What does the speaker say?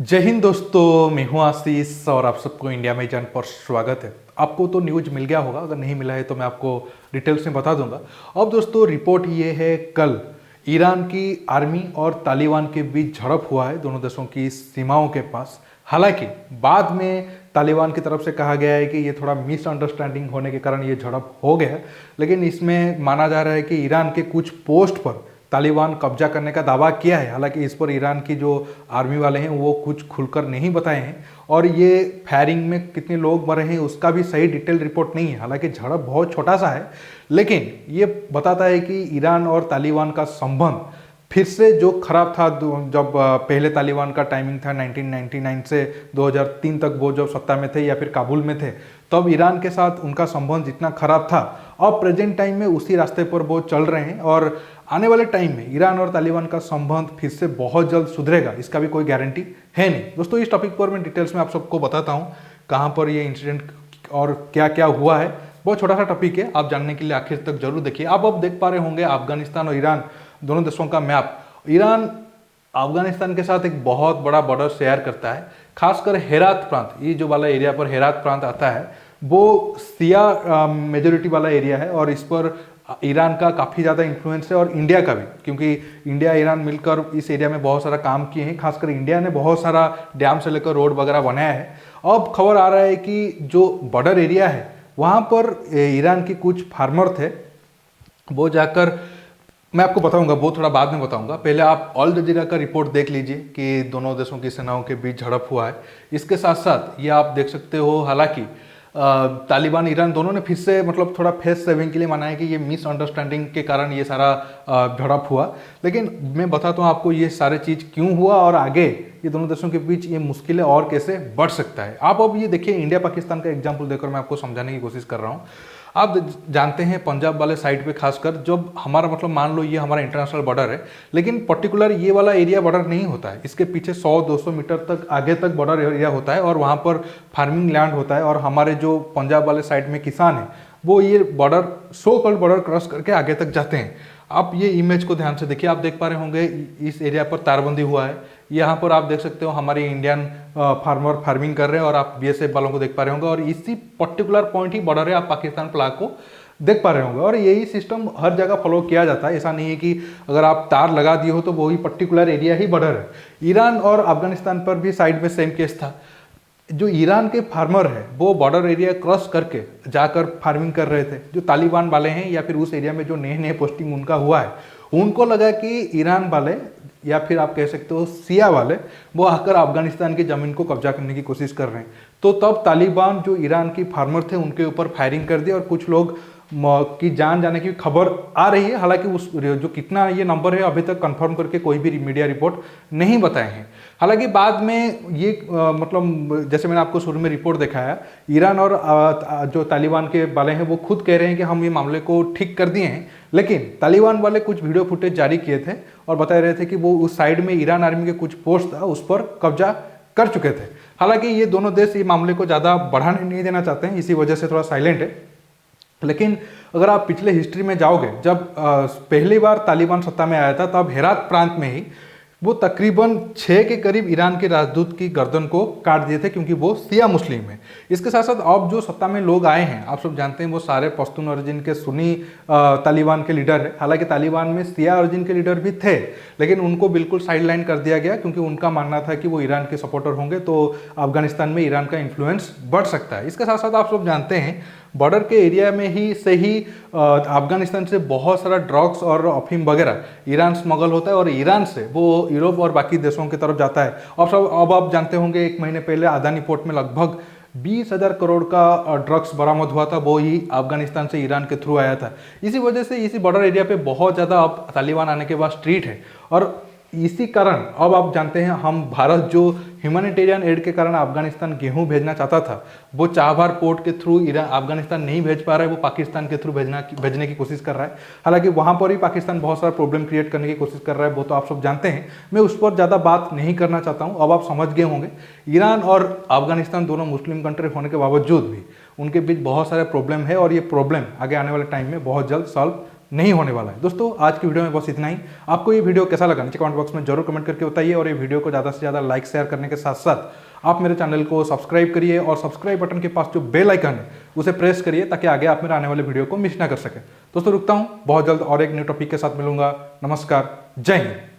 जय हिंद दोस्तों, मैं हूं आशीष और आप सबको इंडिया में जान पर स्वागत है। आपको तो न्यूज मिल गया होगा, अगर नहीं मिला है तो मैं आपको डिटेल्स में बता दूंगा। अब दोस्तों रिपोर्ट ये है, कल ईरान की आर्मी और तालिबान के बीच झड़प हुआ है दोनों देशों की सीमाओं के पास। हालांकि बाद में तालिबान की तरफ से कहा गया है कि ये थोड़ा मिसअंडरस्टैंडिंग होने के कारण ये झड़प हो गया, लेकिन इसमें माना जा रहा है कि ईरान के कुछ पोस्ट पर तालिबान कब्जा करने का दावा किया है। हालांकि इस पर ईरान की जो आर्मी वाले हैं वो कुछ खुलकर नहीं बताए हैं, और ये फायरिंग में कितने लोग मरे हैं उसका भी सही डिटेल रिपोर्ट नहीं है। हालांकि झड़प बहुत छोटा सा है, लेकिन ये बताता है कि ईरान और तालिबान का संबंध फिर से जो खराब था जब पहले तालिबान का टाइमिंग था 1999 से 2003 तक, वो जब सत्ता में थे या फिर काबुल में थे, तब ईरान के साथ उनका संबंध जितना खराब था, अब प्रेजेंट टाइम में उसी रास्ते पर वो चल रहे हैं। और आने वाले टाइम में ईरान और तालिबान का संबंध फिर से बहुत जल्द सुधरेगा, इसका भी कोई गारंटी है नहीं। दोस्तों इस टॉपिक पर मैं डिटेल्स में आप सबको बताता हूँ कहाँ पर ये इंसिडेंट और क्या क्या हुआ है। बहुत छोटा सा टॉपिक है, आप जानने के लिए आखिर तक जरूर देखिए। आप अब देख पा रहे होंगे अफगानिस्तान और ईरान दोनों देशों का मैप। ईरान अफगानिस्तान के साथ एक बहुत बड़ा बॉर्डर शेयर करता है, खासकर हेरात प्रांत, ये जो वाला एरिया पर हेरात प्रांत आता है वो शिया मेजोरिटी वाला एरिया है, और इस पर ईरान का काफ़ी ज़्यादा इन्फ्लुएंस है और इंडिया का भी, क्योंकि इंडिया ईरान मिलकर इस एरिया में बहुत सारा काम किए हैं। खासकर इंडिया ने बहुत सारा डैम से लेकर रोड वगैरह बनाया है। अब खबर आ रहा है कि जो बॉर्डर एरिया है वहाँ पर ईरान की कुछ फार्मर थे, वो जाकर, मैं आपको बताऊंगा, वो थोड़ा बाद में बताऊंगा। पहले आप ऑल जजीरा का रिपोर्ट देख लीजिए कि दोनों देशों की सेनाओं के बीच झड़प हुआ है। इसके साथ साथ ये आप देख सकते हो, हालांकि तालिबान ईरान दोनों ने फिर से मतलब थोड़ा फेस सेविंग के लिए माना है कि ये मिसअंडरस्टैंडिंग के कारण ये सारा झड़प हुआ। लेकिन मैं बताता हूँ आपको ये सारे चीज़ क्यों हुआ और आगे ये दोनों देशों के बीच ये मुश्किलें और कैसे बढ़ सकता है। आप अब ये देखिए, इंडिया पाकिस्तान का एग्जाम्पल देकर मैं आपको समझाने की कोशिश कर रहा हूँ। आप जानते हैं पंजाब वाले साइड पे, खासकर जब हमारा मतलब मान लो ये हमारा इंटरनेशनल बॉर्डर है, लेकिन पर्टिकुलर ये वाला एरिया बॉर्डर नहीं होता है। इसके पीछे 100-200 मीटर तक आगे तक बॉर्डर एरिया होता है, और वहाँ पर फार्मिंग लैंड होता है। और हमारे जो पंजाब वाले साइड में किसान हैं वो ये border, so called border cross करके आगे तक जाते हैं। आप ये इमेज को ध्यान से देखिए, आप देख पा रहे होंगे इस एरिया पर तारबंदी हुआ है। यहाँ पर आप देख सकते हो हमारे इंडियन फार्मर फार्मिंग कर रहे हैं, और आप बीएसएफ वालों को देख पा रहे होंगे, और इसी पर्टिकुलर पॉइंट ही बॉर्डर है, आप पाकिस्तान फ्लैग को देख पा रहे होंगे। और यही सिस्टम हर जगह फॉलो किया जाता है। ऐसा नहीं है कि अगर आप तार लगा दिए हो तो वही पर्टिकुलर एरिया ही बॉर्डर है। ईरान और अफगानिस्तान पर भी साइड में सेम केस था। जो ईरान के फार्मर है वो बॉर्डर एरिया क्रॉस करके जाकर फार्मिंग कर रहे थे। जो तालिबान वाले हैं या फिर उस एरिया में जो नए नए पोस्टिंग उनका हुआ है, उनको लगा कि ईरान वाले या फिर आप कह सकते हो शिया वाले वो आकर अफगानिस्तान की ज़मीन को कब्जा करने की कोशिश कर रहे हैं। तो तब तालिबान जो ईरान की फार्मर थे उनके ऊपर फायरिंग कर दी, और कुछ लोग की जान जाने की खबर आ रही है। हालांकि उस जो कितना ये नंबर है अभी तक कंफर्म करके कोई भी मीडिया रिपोर्ट नहीं बताए हैं। हालांकि बाद में ये मतलब जैसे मैंने आपको शुरू में रिपोर्ट दिखाया, ईरान और जो तालिबान के वाले हैं वो खुद कह रहे हैं कि हम ये मामले को ठीक कर दिए हैं। लेकिन तालिबान वाले कुछ वीडियो फुटेज जारी किए थे और बता रहे थे कि वो उस साइड में ईरान आर्मी के कुछ पोस्ट था उस पर कब्जा कर चुके थे। हालांकि ये दोनों देश ये मामले को ज़्यादा बढ़ाने नहीं देना चाहते हैं, इसी वजह से थोड़ा साइलेंट है। लेकिन अगर आप पिछले हिस्ट्री में जाओगे, जब पहली बार तालिबान सत्ता में आया था तब हेरात प्रांत में ही वो तकरीबन 6 के करीब ईरान के राजदूत की गर्दन को काट दिए थे, क्योंकि वो शिया मुस्लिम है। इसके साथ साथ अब जो सत्ता में लोग आए हैं, आप सब जानते हैं वो सारे पश्तून ओरिजिन के सुन्नी तालिबान के लीडर है। हालांकि तालिबान में शिया ओरिजिन के लीडर भी थे, लेकिन उनको बिल्कुल साइडलाइन कर दिया गया, क्योंकि उनका मानना था कि वो ईरान के सपोर्टर होंगे तो अफगानिस्तान में ईरान का इन्फ्लुएंस बढ़ सकता है। इसके साथ साथ आप सब जानते हैं बॉर्डर के एरिया में ही से ही अफगानिस्तान से बहुत सारा ड्रग्स और अफीम वगैरह ईरान स्मगल होता है, और ईरान से वो यूरोप और बाकी देशों की तरफ जाता है। और सब अब आप जानते होंगे 1 महीने पहले अदानी पोर्ट में लगभग 20,000 करोड़ का ड्रग्स बरामद हुआ था, वो ही अफगानिस्तान से ईरान के थ्रू आया था। इसी वजह से इसी बॉर्डर एरिया पे बहुत ज़्यादा अब तालिबान आने के बाद स्ट्रीट है, और इसी कारण अब आप जानते हैं हम भारत जो ह्यूमैनिटेरियन एड के कारण अफगानिस्तान गेहूं भेजना चाहता था, वो चाबहार पोर्ट के थ्रू ईरान अफगानिस्तान नहीं भेज पा रहा है, वो पाकिस्तान के थ्रू भेजने की कोशिश कर रहा है। हालांकि वहां पर ही पाकिस्तान बहुत सारा प्रॉब्लम क्रिएट करने की कोशिश कर रहा है, वो तो आप सब जानते हैं। मैं उस पर ज़्यादा बात नहीं करना चाहता हूँ। अब आप समझ गए होंगे ईरान और अफगानिस्तान दोनों मुस्लिम कंट्री होने के बावजूद भी उनके बीच बहुत सारे प्रॉब्लम है, और ये प्रॉब्लम आगे आने वाले टाइम में बहुत जल्द सॉल्व नहीं होने वाला है। दोस्तों आज की वीडियो में बस इतना ही। आपको ये वीडियो कैसा लगा नीचे कमेंट बॉक्स में जरूर कमेंट करके बताइए, और ये वीडियो को ज़्यादा से ज़्यादा लाइक शेयर करने के साथ साथ आप मेरे चैनल को सब्सक्राइब करिए, और सब्सक्राइब बटन के पास जो बेल आइकन है उसे प्रेस करिए ताकि आगे आप मेरे आने वाले वीडियो को मिस ना कर सकें। दोस्तों रुकता हूँ, बहुत जल्द और एक न्यू टॉपिक के साथ मिलूंगा। नमस्कार, जय हिंद।